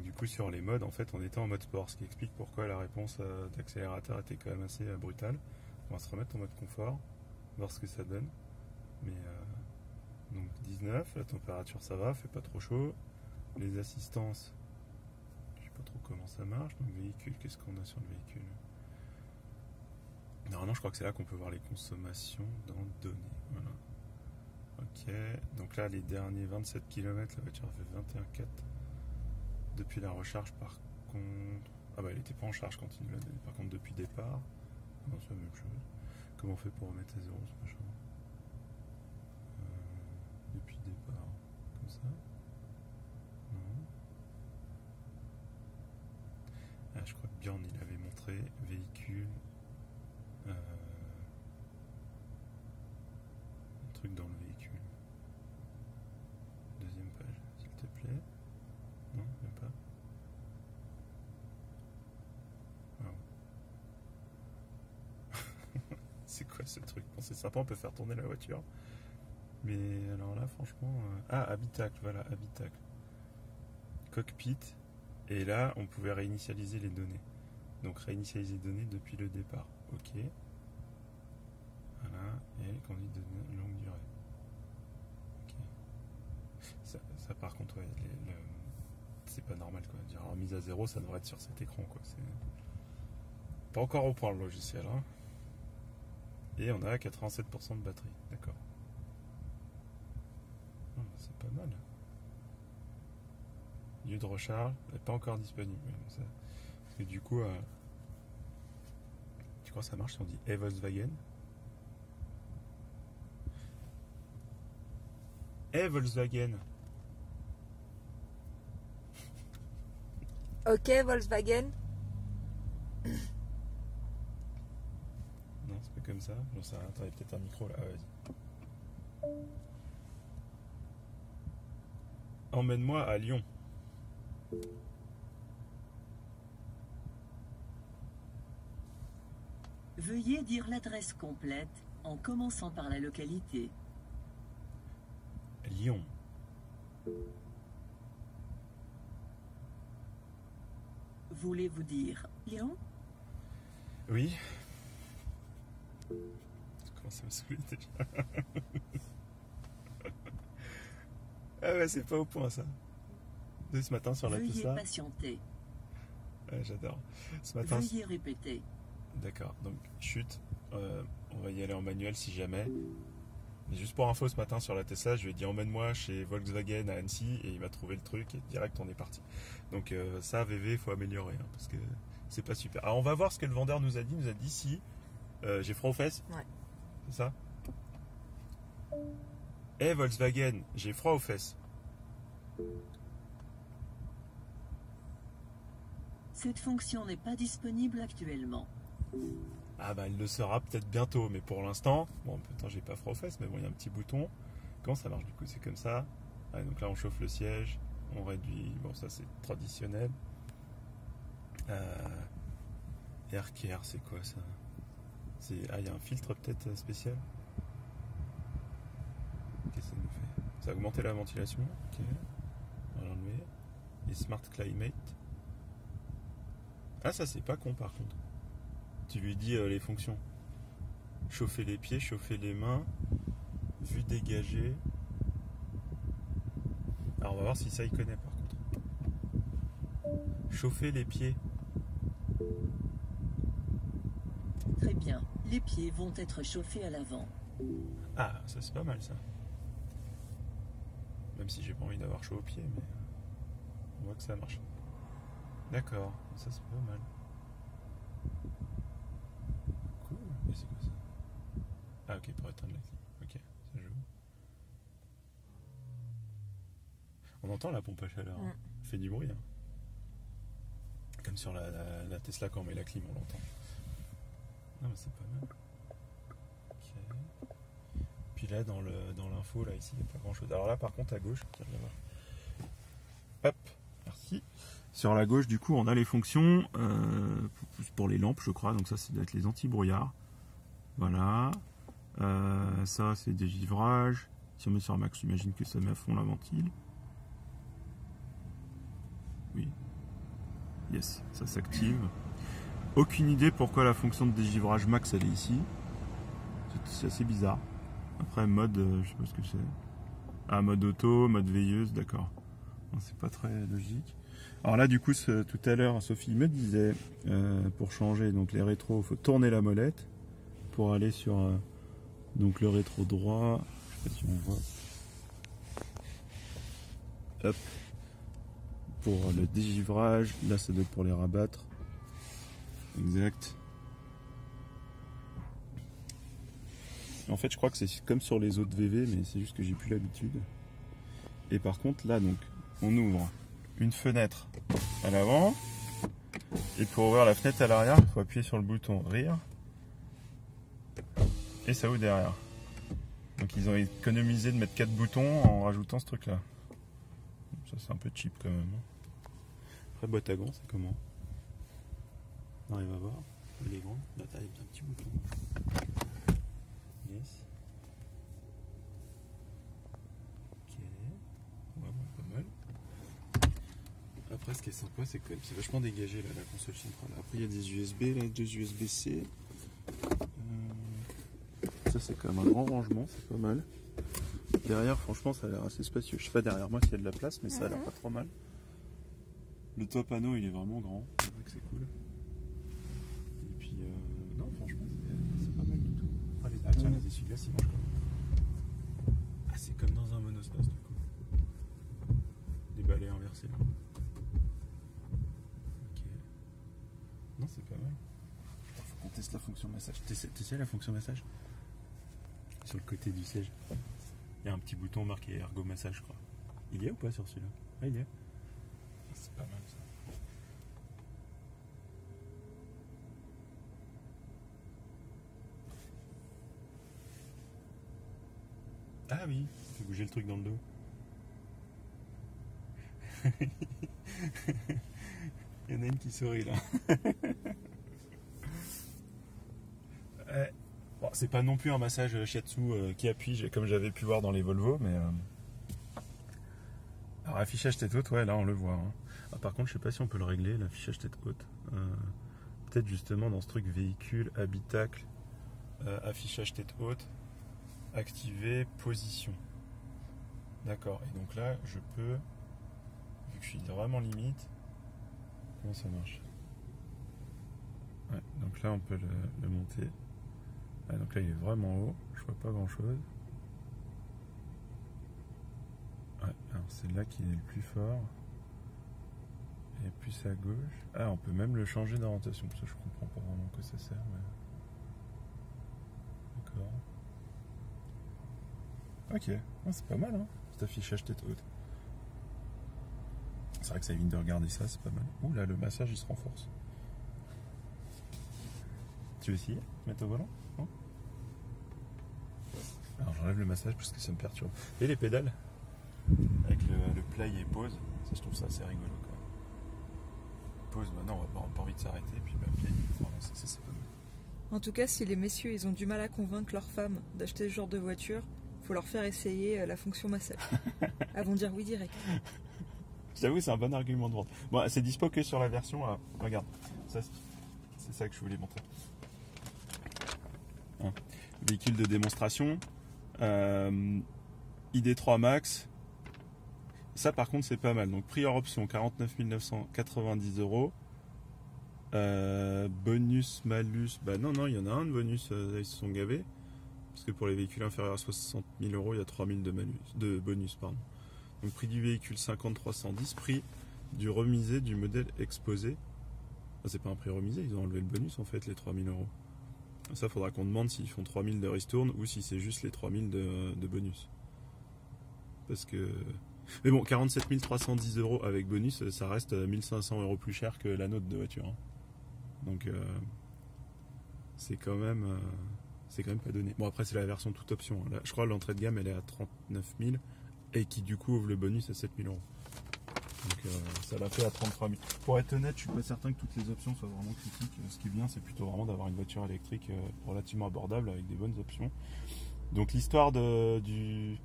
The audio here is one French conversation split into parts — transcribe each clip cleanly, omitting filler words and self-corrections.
du coup, sur les modes, en fait, on était en mode sport, ce qui explique pourquoi la réponse d'accélérateur était quand même assez brutale. On va se remettre en mode confort, voir ce que ça donne. Mais donc 19, la température ça va, fait pas trop chaud. Les assistances, je sais pas trop comment ça marche. Donc véhicule, qu'est-ce qu'on a sur le véhicule? Normalement, je crois que c'est là qu'on peut voir les consommations dans données. Voilà. Ok, donc là, les derniers 27 km, la voiture a fait 21,4. Depuis la recharge, par contre. Ah bah, elle était pas en charge quand il nous l'a donné. Par contre, depuis le départ, non, c'est la même chose. Comment on fait pour remettre à zéro ce machin? Depuis le départ, comme ça. Non. Ah, je crois que Bjorn il avait montré véhicule. Un truc dans le véhicule. Deuxième page, s'il te plaît. Non, même pas. Wow. C'est quoi ce truc? Bon, c'est sympa, on peut faire tourner la voiture. Mais alors là, franchement. Ah, habitacle, voilà, habitacle. Cockpit. Et là, on pouvait réinitialiser les données. Donc réinitialiser les données depuis le départ. Ok. Voilà. Et conduite de longue durée. Ok. Ça par contre, ouais, c'est pas normal quoi. Dire mise à zéro, ça devrait être sur cet écran quoi. C'est pas encore au point le logiciel. Hein. Et on a 87% de batterie. D'accord. C'est pas mal. Lieu de recharge n'est pas encore disponible. Parce que du coup, tu crois que ça marche si on dit Volkswagen? Volkswagen. Ok, Volkswagen. Non, c'est pas comme ça. J'en sais rien. Attends, il y a peut-être un micro là. Ah, vas-y. Emmène-moi à Lyon. Veuillez dire l'adresse complète en commençant par la localité. Lyon. Voulez-vous dire Lyon? Oui. Comment ça me saoule déjà? Ah ouais, c'est pas au point ça. De ce matin sur la Veuillez Tesla. patienter. Ouais, j'adore. Ce matin. Veuillez répéter. D'accord, donc chute. On va y aller en manuel si jamais. Mais juste pour info, ce matin sur la Tesla, je lui ai dit emmène-moi chez Volkswagen à Annecy et il m'a trouvé le truc et direct on est parti. Donc ça, VV, il faut améliorer hein, parce que c'est pas super. Alors on va voir ce que le vendeur nous a dit. Il nous a dit si j'ai froid aux fesses. Ouais. C'est ça? Volkswagen, j'ai froid aux fesses. Cette fonction n'est pas disponible actuellement. Ah bah elle le sera peut-être bientôt, mais pour l'instant, bon putain j'ai pas froid aux fesses, mais bon il y a un petit bouton. Comment ça marche du coup? C'est comme ça. Ah, donc là on chauffe le siège, on réduit, bon ça c'est traditionnel. Air care, c'est quoi ça? Ah il y a un filtre peut-être spécial? Qu'est-ce que ça nous fait? Ça a augmenté la ventilation, ok. On va l'enlever. Et Smart Climate. Ah ça c'est pas con par contre. Tu lui dis les fonctions. Chauffer les pieds, chauffer les mains, vue dégagée. Alors on va voir si ça il connaît par contre. Chauffer les pieds. Très bien. Les pieds vont être chauffés à l'avant. Ah, ça c'est pas mal ça. Même si j'ai pas envie d'avoir chaud aux pieds, mais on voit que ça marche. D'accord, ça c'est pas mal. Cool. Et c'est quoi ça? Ah ok, pour éteindre la clim. Ok, ça joue. On entend la pompe à chaleur. Hein. Elle fait du bruit. Hein. Comme sur la Tesla quand on met la clim, on l'entend. Non mais c'est pas mal. Ok. Puis là dans l'info là ici il n'y a pas grand chose. Alors là par contre à gauche, tiens, viens voir. Hop, merci. Sur la gauche du coup on a les fonctions pour les lampes je crois, donc ça doit être les anti-brouillard. Voilà. Ça c'est des givrages. Si on met sur max, j'imagine que ça met à fond la ventile. Oui. Yes, ça s'active. Aucune idée pourquoi la fonction de dégivrage max elle est ici. C'est assez bizarre. Après mode, je sais pas ce que c'est. Ah, mode auto, mode veilleuse, d'accord. C'est pas très logique. Alors là du coup tout à l'heure Sophie me disait pour changer donc les rétros, il faut tourner la molette pour aller sur donc le rétro droit. Je sais pas si on voit. Hop. Pour le dégivrage, là ça doit être pour les rabattre. Exact. En fait je crois que c'est comme sur les autres VV, mais c'est juste que j'ai plus l'habitude. Et par contre là donc on ouvre une fenêtre à l'avant, et pour ouvrir la fenêtre à l'arrière il faut appuyer sur le bouton rire et ça ouvre derrière. Donc ils ont économisé de mettre 4 boutons en rajoutant ce truc là. Ça c'est un peu cheap quand même. Après boîte à gants c'est comment? On arrive à voir. Elle est grande, la taille est un petit bouton. Yes. Ok. Ouais, bon, pas mal. Après ce qui est sympa c'est que c'est vachement dégagé là, la console centrale. Après il y a des USB, là, 2 USB-C. Ça c'est quand même un grand rangement, c'est pas mal. Derrière franchement ça a l'air assez spacieux. Je sais pas derrière moi s'il y a de la place, mais ça a l'air pas trop mal. Le toit panneau il est vraiment grand, c'est vrai que c'est cool. Et puis non franchement c'est pas mal du tout. Ah, tiens, les essuie-glaces ils mangent comme. Ah c'est comme dans un monospace du coup. Des balais inversés. Ok. Non c'est pas mal. Faut qu'on teste la fonction massage. T'essayes la fonction massage? Sur le côté du siège. Il y a un petit bouton marqué ergo massage je crois. Il y a ou pas sur celui-là? Ah il y a. C'est pas mal ça. Ah oui, tu fais bouger le truc dans le dos. Il y en a une qui sourit là. Bon, c'est pas non plus un massage shiatsu qui appuie comme j'avais pu voir dans les Volvo, mais alors affichage tête haute, ouais là on le voit. Hein. Ah, par contre je sais pas si on peut le régler l'affichage tête haute. Peut-être justement dans ce truc véhicule, habitacle, affichage tête haute, activer, position. D'accord, et donc là je peux, vu que je suis vraiment limite, comment ça marche? Ouais, donc là on peut le monter. Ah, donc là il est vraiment haut, je vois pas grand chose. Ouais, alors c'est là qu'il est le plus fort. Et plus à gauche. Ah, on peut même le changer d'orientation. Ça je comprends pas vraiment que ça sert. Mais... D'accord. Ok, ah, c'est pas mal hein, cet affichage tête haute. C'est vrai que ça évite de regarder ça, c'est pas mal. Ouh là, le massage il se renforce. Tu veux essayer? Mettre au volant? Non? Alors j'enlève le massage parce que ça me perturbe. Et les pédales? Avec le play et pause, ça je trouve ça assez rigolo quand même. Pause, bah non, on n'a pas envie de s'arrêter, puis bah, play, enfin, ça c'est pas mal. En tout cas, si les messieurs ils ont du mal à convaincre leurs femmes d'acheter ce genre de voiture, faut leur faire essayer la fonction massage. Elles vont dire oui direct. J'avoue, c'est un bon argument de vente. Bon, c'est dispo que sur la version. Regarde, ça, c'est ça que je voulais montrer. Hein. Véhicule de démonstration. ID3 Max. Ça, par contre, c'est pas mal. Donc, prix hors option 49 990 €. Bonus, malus. Bah non, il y en a un de bonus. Ils se sont gavés. Parce que pour les véhicules inférieurs à 60 000 €, il y a 3 000 de bonus. Pardon. Donc prix du véhicule 5310, prix du remisé du modèle exposé. Ah, c'est pas un prix remisé, ils ont enlevé le bonus en fait, les 3 000 €. Ça faudra qu'on demande s'ils font 3 000 de ristourne ou si c'est juste les 3 000 de bonus. Parce que... Mais bon, 47 310 € avec bonus, ça reste 1 500 € plus cher que la nôtre de voiture. Hein. Donc c'est quand même pas donné. Bon après c'est la version toute option. Là, je crois que l'entrée de gamme elle est à 39 000 et qui du coup ouvre le bonus à 7 000 €. Donc ça l'a fait à 33 000. Pour être honnête, je suis pas certain que toutes les options soient vraiment critiques. Ce qui est bien, c'est plutôt vraiment d'avoir une voiture électrique relativement abordable avec des bonnes options. Donc l'histoire du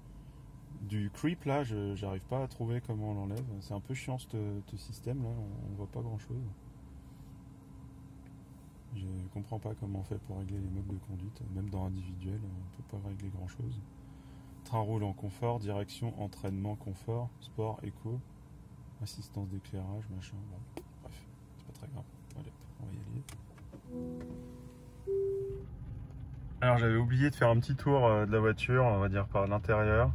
du creep là, j'arrive pas à trouver comment on l'enlève. C'est un peu chiant ce système là, on voit pas grand chose. Je comprends pas comment on fait pour régler les modes de conduite, même dans individuel, on peut pas régler grand chose. Train roule en confort, direction, entraînement, confort, sport, éco, assistance d'éclairage, machin, bon, bref, c'est pas très grave. Allez, on va y aller. Alors j'avais oublié de faire un petit tour de la voiture, on va dire par l'intérieur.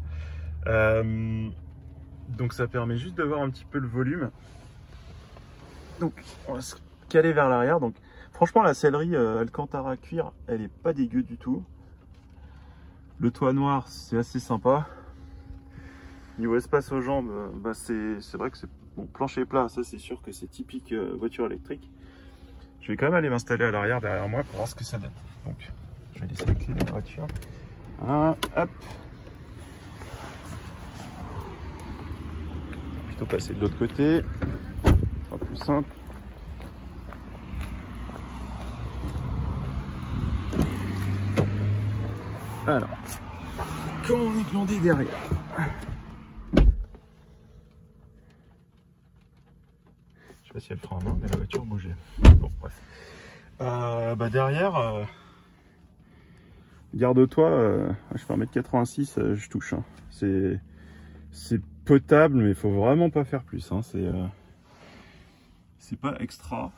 Donc ça permet juste de voir un petit peu le volume. Donc on va se caler vers l'arrière. Donc franchement la sellerie Alcantara cuir, elle est pas dégueu du tout. Le toit noir c'est assez sympa. Niveau espace aux jambes, bah c'est vrai que c'est bon, plancher plat, ça c'est sûr que c'est typique voiture électrique. Je vais quand même aller m'installer à l'arrière derrière moi pour voir ce que ça donne. Donc je vais laisser la clé de la voiture. Voilà, hop. Plutôt passer de l'autre côté. Ce sera plus simple. Alors, comment on est glandé derrière? Je sais pas si elle prend en main, mais la voiture bougeait. Bon, bref. Bah derrière, garde-toi, je fais 1m86, je touche. Hein. C'est potable, mais il faut vraiment pas faire plus. Hein. C'est pas extra.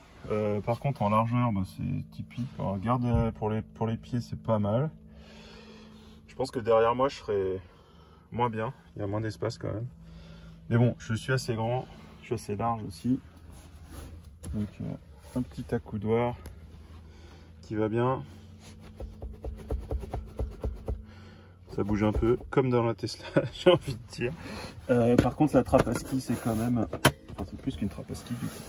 Par contre, en largeur, bah, c'est typique. Alors, regarde, pour les pieds, c'est pas mal. Je pense que derrière moi, je serais moins bien. Il y a moins d'espace quand même. Mais bon, je suis assez grand, je suis assez large aussi. Donc, un petit accoudoir qui va bien. Ça bouge un peu, comme dans la Tesla, j'ai envie de dire. Par contre, la trappe à ski, c'est quand même... Enfin, c'est plus qu'une trappe à ski, du coup.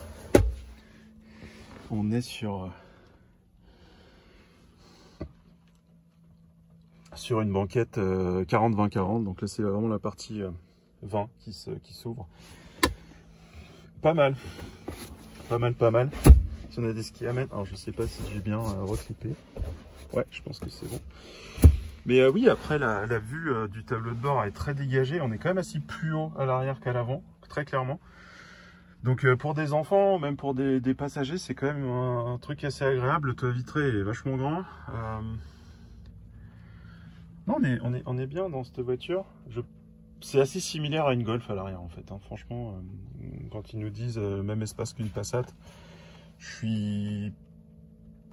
On est sur une banquette 40-20-40. Donc là, c'est vraiment la partie 20 qui s'ouvre. Pas mal. Pas mal. Si on a des skis à mettre... Alors, je sais pas si j'ai bien reclippé. Ouais, je pense que c'est bon. Mais oui, après la vue du tableau de bord est très dégagée. On est quand même assis plus haut à l'arrière qu'à l'avant, très clairement. Donc pour des enfants, même pour des passagers, c'est quand même un truc assez agréable. Le toit vitré est vachement grand. Non, on est bien dans cette voiture. C'est assez similaire à une Golf à l'arrière en fait. Hein. Franchement, quand ils nous disent même espace qu'une Passat, je suis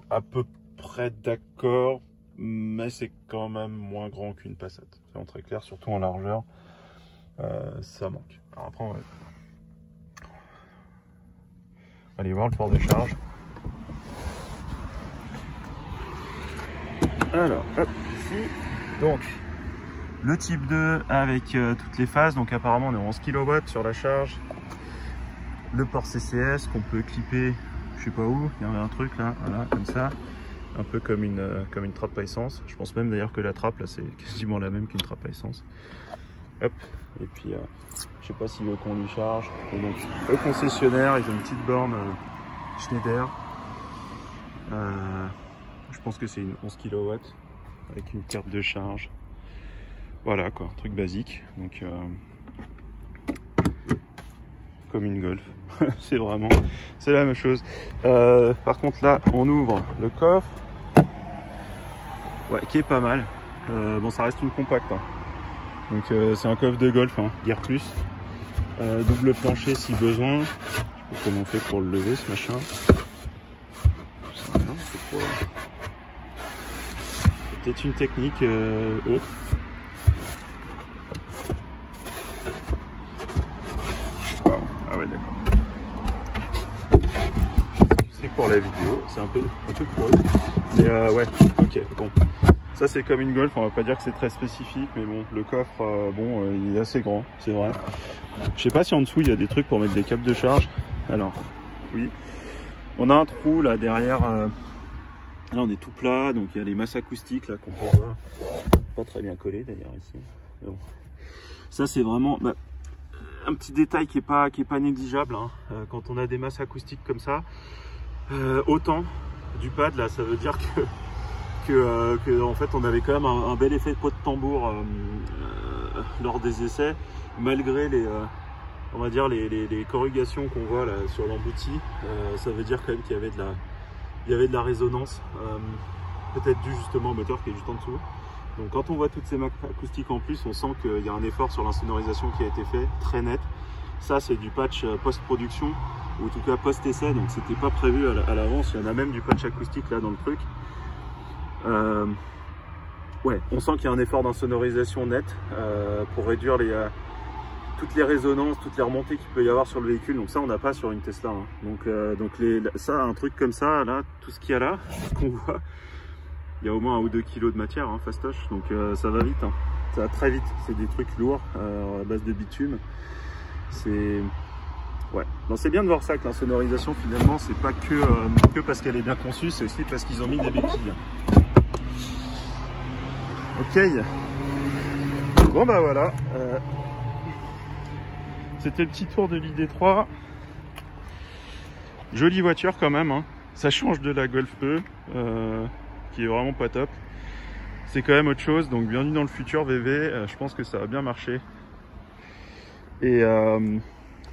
à peu près d'accord. Mais c'est quand même moins grand qu'une Passat. C'est très clair, surtout en largeur. Ça manque. Alors après, on va aller voir le port de charge. Alors, hop, ici. Donc, le type 2 avec toutes les phases. Donc apparemment, on est en 11 kW sur la charge. Le port CCS qu'on peut clipper, je sais pas où. Il y avait un truc là, voilà, comme ça. Un peu comme une trappe à essence. Je pense même d'ailleurs que la trappe là c'est quasiment la même qu'une trappe à essence. Hop. Et puis je sais pas s'il veut qu'on lui charge. Et donc le concessionnaire, ils ont une petite borne Schneider. Je pense que c'est une 11 kW avec une carte de charge. Voilà quoi, truc basique. Donc comme une Golf. C'est la même chose. Par contre là on ouvre le coffre. Ouais, qui est pas mal. Bon, ça reste une compacte. Hein. Donc c'est un coffre de Golf, hein, guère plus. Double plancher si besoin. Je sais pas comment on fait pour le lever ce machin. C'est peut-être une technique autre. Wow. Ah ouais, d'accord. C'est pour la vidéo, c'est un peu pourri. Mais ouais, ok, bon. Ça c'est comme une Golf, on va pas dire que c'est très spécifique, mais bon, le coffre, bon, il est assez grand, c'est vrai. Je sais pas si en dessous il y a des trucs pour mettre des câbles de charge. Alors, oui. On a un trou là derrière. Là on est tout plat, donc il y a les masses acoustiques là qu'on peut voir. Pas très bien collé d'ailleurs ici. Mais bon. Ça c'est vraiment un petit détail qui est pas négligeable. Hein. Quand on a des masses acoustiques comme ça, autant du pad là, ça veut dire que en fait on avait quand même un bel effet de pot de tambour lors des essais, malgré les, on va dire les corrugations qu'on voit là sur l'embouti. Ça veut dire quand même qu'il y avait de la résonance, peut-être dû justement au moteur qui est juste en dessous. Donc quand on voit toutes ces marques acoustiques en plus, on sent qu'il y a un effort sur l'insonorisation qui a été fait, très net. Ça c'est du patch post-production, ou en tout cas post-essai, donc c'était pas prévu à l'avance. Il y en a même du patch acoustique là dans le truc. Ouais, on sent qu'il y a un effort d'insonorisation net pour réduire toutes les résonances, toutes les remontées qu'il peut y avoir sur le véhicule. Donc ça on n'a pas sur une Tesla, hein. Donc ça, un truc comme ça, là, tout ce qu'il y a là, ce qu'on voit, il y a au moins 1 ou 2 kilos de matière, hein, fastoche, donc ça va vite, hein. Ça va très vite, c'est des trucs lourds à base de bitume. C'est... Ouais, c'est bien de voir ça, que l'insonorisation finalement c'est pas que parce qu'elle est bien conçue, c'est aussi parce qu'ils ont mis des béquilles. Ok, bon bah voilà, c'était le petit tour de l'ID3. Jolie voiture quand même, hein. Ça change de la Golf E, qui est vraiment pas top. C'est quand même autre chose, donc bienvenue dans le futur VV, je pense que ça va bien marcher. Et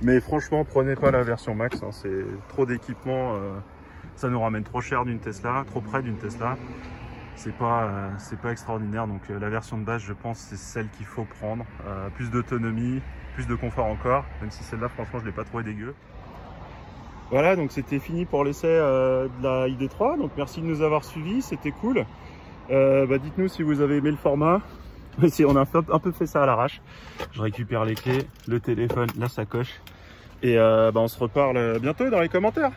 mais franchement, prenez pas la version Max, hein, c'est trop d'équipement, ça nous ramène trop cher d'une Tesla, trop près d'une Tesla. C'est pas extraordinaire, donc la version de base, je pense, c'est celle qu'il faut prendre. Plus d'autonomie, plus de confort encore, même si celle-là, franchement, je l'ai pas trouvé dégueu. Voilà, donc c'était fini pour l'essai de la ID3, donc merci de nous avoir suivis, c'était cool. Dites-nous si vous avez aimé le format. On a un peu fait ça à l'arrache. Je récupère les clés, le téléphone, la sacoche. Et on se reparle bientôt dans les commentaires.